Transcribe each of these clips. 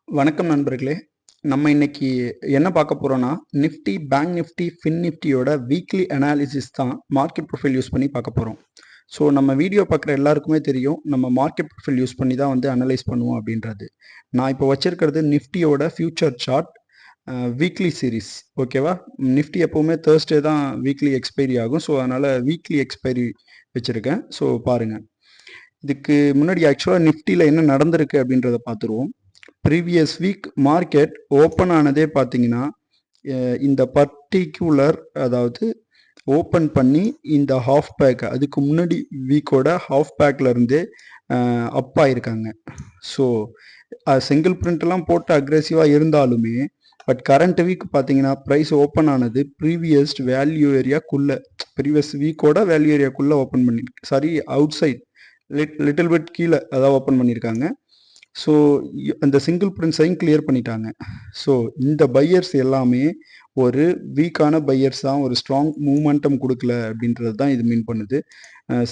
வணக்கம் நண்பர்களே. நம்ம இன்னைக்கு என்ன பார்க்க போறோம்னா, நிஃப்டி, பேங்க் நிஃப்டி, ஃபின் நிஃப்டியோட வீக்லி அனாலிசிஸ் தான் மார்க்கெட் ப்ரொஃபைல் யூஸ் பண்ணி பார்க்க போறோம். ஸோ நம்ம வீடியோ பார்க்குற எல்லாருக்குமே தெரியும், நம்ம மார்க்கெட் ப்ரொஃபைல் யூஸ் பண்ணி தான் வந்து அனலைஸ் பண்ணுவோம் அப்படின்றது. நான் இப்போ வச்சிருக்கிறது நிஃப்டியோட ஃபியூச்சர் சார்ட் வீக்லி சீரிஸ். ஓகேவா? நிஃப்டி எப்பவுமே தேர்ஸ்டே தான் வீக்லி எக்ஸ்பைரி ஆகும். ஸோ அதனால வீக்லி எக்ஸ்பைரி வச்சிருக்கேன். ஸோ பாருங்க. இதுக்கு முன்னாடி ஆக்சுவலாக நிஃப்டியில் என்ன நடந்திருக்கு அப்படின்றத பார்த்துருவோம். ப்ரீவியஸ் வீக் மார்க்கெட் ஓப்பன் ஆனதே பார்த்தீங்கன்னா இந்த பர்டிகுலர், அதாவது ஓப்பன் பண்ணி இந்த ஹாஃப் பேக், அதுக்கு முன்னாடி வீக்கோட ஹாஃப் பேக்ல இருந்தே அப் ஆயிருக்காங்க. ஸோ சிங்கிள் பிரிண்ட்லாம் போட்டு அக்ரெசிவாக இருந்தாலுமே பட் கரண்ட் வீக் பார்த்தீங்கன்னா ப்ரைஸ் ஓப்பன் ஆனது ப்ரீவியஸ் வேல்யூ ஏரியாக்குள்ளே, ப்ரீவியஸ் வீக்கோட வேல்யூ ஏரியாக்குள்ளே ஓப்பன் பண்ணிருக்கு. Sorry, outside little bit கீழே அதான் ஓப்பன் பண்ணியிருக்காங்க. ஸோ அந்த சிங்கிள் பிரிண்ட்ஸையும் கிளியர் பண்ணிட்டாங்க. ஸோ இந்த பையர்ஸ் எல்லாமே ஒரு வீக்கான பையர்ஸ் தான், ஒரு ஸ்ட்ராங் மூமெண்டம் கொடுக்கல அப்படின்றது தான் இது மீன் பண்ணுது.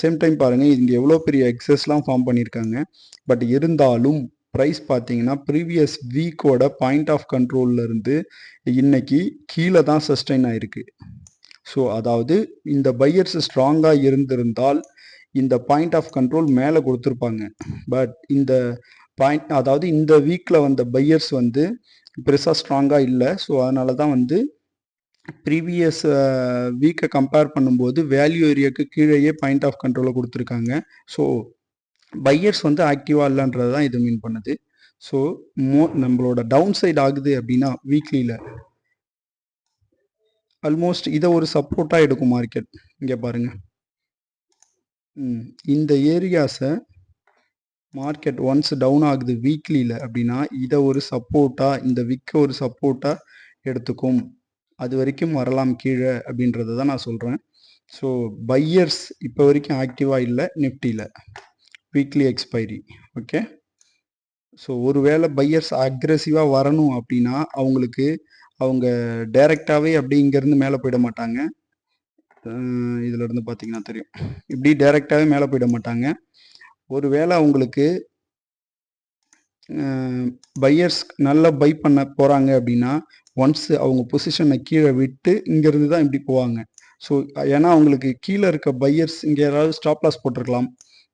சேம் டைம் பாருங்கள், இங்கே எவ்வளோ பெரிய எக்ஸஸ்லாம் ஃபார்ம் பண்ணியிருக்காங்க. பட் இருந்தாலும் ப்ரைஸ் பார்த்தீங்கன்னா ப்ரீவியஸ் வீக்கோட பாயிண்ட் ஆஃப் கண்ட்ரோல்லேருந்து இன்னைக்கு கீழே தான் சஸ்டைன் ஆயிருக்கு. ஸோ அதாவது இந்த பையர்ஸ் ஸ்ட்ராங்காக இருந்திருந்தால் இந்த பாயிண்ட் ஆஃப் கண்ட்ரோல் மேலே கொடுத்துருப்பாங்க. பட் இந்த பாயிண்ட், அதாவது இந்த வீக்கில் வந்த பையர்ஸ் வந்து பெருசாக ஸ்ட்ராங்காக இல்லை. ஸோ அதனால தான் வந்து ப்ரீவியஸ் வீக்கை கம்பேர் பண்ணும்போது வேல்யூ ஏரியாவுக்கு கீழேயே பாயிண்ட் ஆஃப் கண்ட்ரோலை கொடுத்துருக்காங்க. ஸோ பையர்ஸ் வந்து ஆக்டிவாக இல்லைன்றது தான் இது மீன் பண்ணுது. ஸோ நம்மளோட டவுன் சைட் ஆகுது அப்படின்னா வீக்லியில் ஆல்மோஸ்ட் இதை ஒரு சப்போர்ட்டாக எடுக்கும் மார்க்கெட். இங்கே பாருங்கள், இந்த ஏரியாஸை மார்க்கெட் ஒன்ஸ் டவுன் ஆகுது வீக்லியில் அப்படின்னா இதை ஒரு சப்போர்ட்டாக, இந்த விக்கை ஒரு சப்போர்ட்டாக எடுத்துக்கும். அது வரைக்கும் வரலாம் கீழே அப்படின்றத தான் நான் சொல்கிறேன். ஸோ பையர்ஸ் இப்போ வரைக்கும் ஆக்டிவாக இல்லை நிஃப்டியில், வீக்லி எக்ஸ்பைரி. ஓகே. ஸோ ஒருவேளை பையர்ஸ் அக்ரெசிவாக வரணும் அப்படின்னா அவங்க டைரெக்டாகவே அப்படி இங்கேருந்து மேலே போயிட மாட்டாங்க. இதிலேருந்து பார்த்தீங்கன்னா தெரியும், இப்படி டைரெக்டாகவே மேலே போயிட மாட்டாங்க. ஒருவேளை அவங்களுக்கு பையர்ஸ் நல்லா பை பண்ண போகிறாங்க அப்படின்னா ஒன்ஸ் அவங்க பொசிஷனை கீழே விட்டு இங்கேருந்து தான் இப்படி போவாங்க. ஸோ ஏன்னா அவங்களுக்கு கீழே இருக்க பையர்ஸ் இங்கே யாராவது ஸ்டாப் லாஸ் போட்டிருக்கலாம்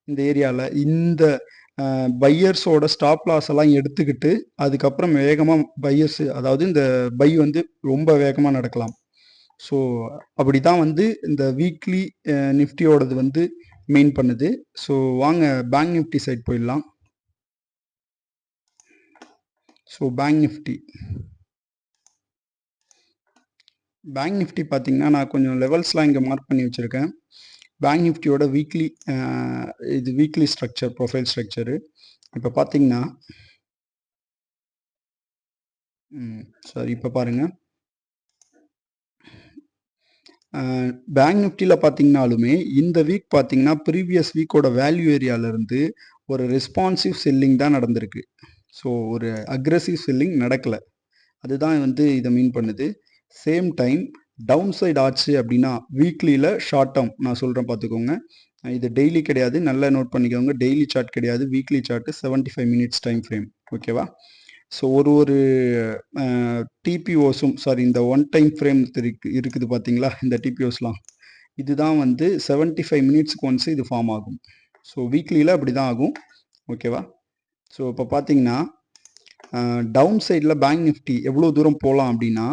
இந்த ஏரியாவில். இந்த பையர்ஸோட ஸ்டாப் லாஸ் எல்லாம் எடுத்துக்கிட்டு அதுக்கப்புறம் வேகமாக பையர்ஸ், அதாவது இந்த பை வந்து ரொம்ப வேகமாக நடக்கலாம். ஸோ அப்படி தான் வந்து இந்த வீக்லி நிஃப்டியோடது வந்து மெயின் பண்ணுது. ஸோ வாங்க பேங்க் நிஃப்டி சைட் போயிடலாம். ஸோ பேங்க் நிஃப்டி பார்த்தீங்கன்னா நான் கொஞ்சம் லெவல்ஸ்லாம் இங்கே மார்க் பண்ணி வச்சுருக்கேன். பேங்க் நிஃப்டியோட வீக்லி, இது வீக்லி ஸ்ட்ரக்சர், ப்ரொஃபைல் ஸ்ட்ரக்சரு. இப்போ பார்த்தீங்கன்னா சாரி, இப்போ பாருங்கள், பேங்க் நிஃப்டியில் பார்த்தீங்கனாலுமே இந்த வீக் பார்த்தீங்கன்னா ப்ரீவியஸ் வீக்கோட வேல்யூ ஏரியாவிலேருந்து ஒரு ரெஸ்பான்சிவ் செல்லிங் தான் நடந்திருக்கு. ஸோ ஒரு அக்ரெசிவ் செல்லிங் நடக்கலை. அதுதான் வந்து இதை மீன் பண்ணுது. சேம் டைம் டவுன் சைட் ஆச்சு அப்படின்னா வீக்லியில் ஷார்ட் டேர்ம் நான் சொல்கிறேன் பார்த்துக்கோங்க. இது டெய்லி கிடையாது, நல்லா நோட் பண்ணிக்கோங்க. டெய்லி சார்ட் கிடையாது, weekly chart 75 minutes time frame. ஓகேவா? ஸோ ஒரு டிபிஓஸும், சாரி, இந்த ஒன் டைம் ஃப்ரேம் இருக்குது பார்த்தீங்களா, இந்த டிபிஓஸ்லாம் இதுதான் வந்து 75 மினிட்ஸ்க்கு ஒன்ஸ் இது ஃபார்ம் ஆகும். ஸோ வீக்லியில் அப்படி தான் ஆகும். ஓகேவா? ஸோ இப்போ பார்த்தீங்கன்னா டவுன் சைடில் பேங்க் நிஃப்டி எவ்வளோ தூரம் போகலாம் அப்படின்னா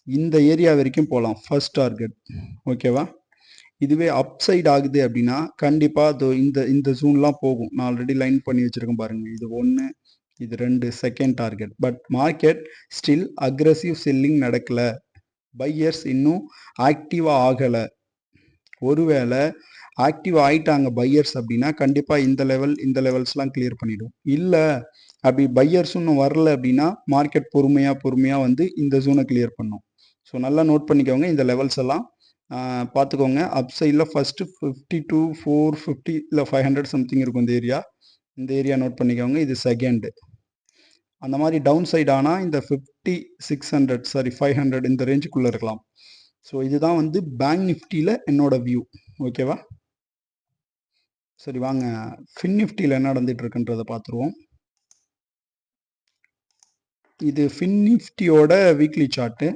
இந்த ஏரியா வரைக்கும் போகலாம், ஃபர்ஸ்ட் டார்கெட். ஓகேவா? இதுவே அப் சைட் ஆகுது அப்படின்னா கண்டிப்பாக இந்த ஜூன்லாம் போகும். நான் ஆல்ரெடி லைன் பண்ணி வச்சுருக்கேன் பாருங்கள். இது 1, இது 2 second target. But market still aggressive selling நடக்கலை, பையர்ஸ் இன்னும் ஆக்டிவாக ஆகலை. ஒருவேளை ஆக்டிவ் ஆகிட்டாங்க பையர்ஸ் அப்படின்னா கண்டிப்பாக இந்த லெவல்ஸ்லாம் கிளியர் பண்ணிடும். இல்லை அப்படி பையர்ஸ் இன்னும் வரல அப்படின்னா மார்க்கெட் பொறுமையாக வந்து இந்த ஜோனை கிளியர் பண்ணும். ஸோ நல்லா நோட் பண்ணிக்கோங்க, இந்த லெவல்ஸ் எல்லாம் பார்த்துக்கோங்க. அப் சைடில் ஃபஸ்ட்டு 52, 450 இல்லை 500 சம்திங் இருக்கும் இந்த ஏரியா நோட் பண்ணிக்கோங்க. இது செகண்டு. அந்த மாதிரி டவுன் சைட் ஆனால் இந்த 50, 600, சாரி 500 இந்த ரேஞ்சுக்குள்ளே இருக்கலாம். ஸோ இதுதான் வந்து பேங்க் நிஃப்டியில் என்னோட வியூ. ஓகேவா? சரி, வாங்க ஃபின் நிஃப்டியில் என்ன நடந்துட்டு இருக்குன்றதை பார்த்துருவோம். இது ஃபின் நிஃப்டியோட வீக்லி சார்ட்டு.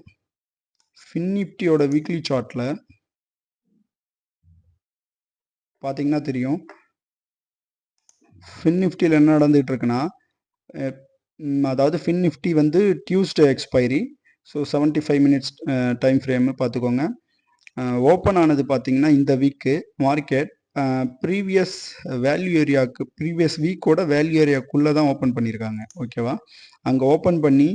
ஃபின் நிஃப்டியோட வீக்லி சார்ட்டில் பார்த்தீங்கன்னா தெரியும். ஃபின் நிஃப்டியில் என்ன நடந்துகிட்டு இருக்குன்னா, அதாவது ஃபின் நிஃப்டி வந்து Tuesday expiry. So 75 minutes time frame பார்த்துக்கோங்க. ஓப்பன் ஆனது பார்த்தீங்கன்னா இந்த வீக்கு மார்க்கெட் ப்ரீவியஸ் வேல்யூ ஏரியாவுக்கு ப்ரீவியஸ் வீக்கோட வேல்யூ ஏரியாக்குள்ளே தான் ஓப்பன் பண்ணியிருக்காங்க. ஓகேவா? அங்கே ஓப்பன் பண்ணி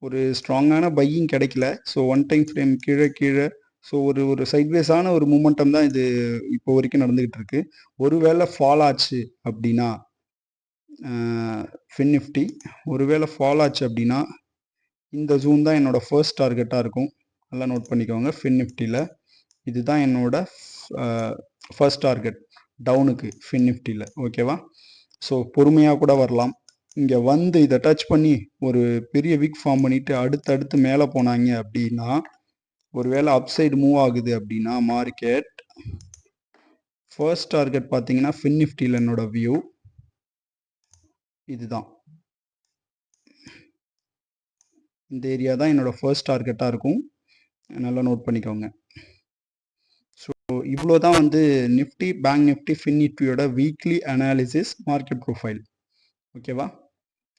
ஒரு ஸ்ட்ராங்கான பையிங் கிடைக்கல. ஸோ ஒன் டைம் ஃப்ரேம் கீழே ஸோ ஒரு சைட்வேஸான ஒரு மூமெண்டம் தான் இது இப்போ வரைக்கும் நடந்துக்கிட்டு இருக்கு. ஒருவேளை ஃபால் ஆச்சு அப்படின்னா ஃபின் நிஃப்டி ஒருவேளை ஃபால் ஆச்சு அப்படின்னா இந்த ஜூன் தான் என்னோடய ஃபர்ஸ்ட் டார்கெட்டாக இருக்கும். நல்லா நோட் பண்ணிக்கோங்க. ஃபின் நிஃப்டியில் இதுதான் என்னோட ஃபர்ஸ்ட் டார்கெட் டவுனுக்கு ஃபின் நிஃப்டியில். ஓகேவா? ஸோ பொறுமையாக கூட வரலாம். இங்கே வந்து இதை டச் பண்ணி ஒரு பெரிய வீக் ஃபார்ம் பண்ணிவிட்டு அடுத்தடுத்து மேலே போனாங்க அப்படின்னா, ஒருவேளை அப்சைடு மூவ் ஆகுது அப்படின்னா மார்க்கெட் ஃபர்ஸ்ட் டார்கெட் பார்த்தீங்கன்னா ஃபின் நிஃப்டியில் என்னோட வியூ இதுதான். இந்த ஏரியா தான் என்னோடய ஃபர்ஸ்ட் டார்கெட்டாக இருக்கும். நல்லா நோட் பண்ணிக்கோங்க. ஸோ இவ்வளோ தான் வந்து நிஃப்டி, பேங்க் நிஃப்டி, ஃபின் நிஃப்டியோட வீக்லி அனாலிசிஸ் மார்க்கெட் ப்ரொஃபைல். ஓகேவா?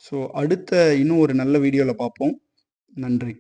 ஸோ அடுத்த இன்னும் ஒரு நல்ல வீடியோவில் பார்ப்போம். நன்றி.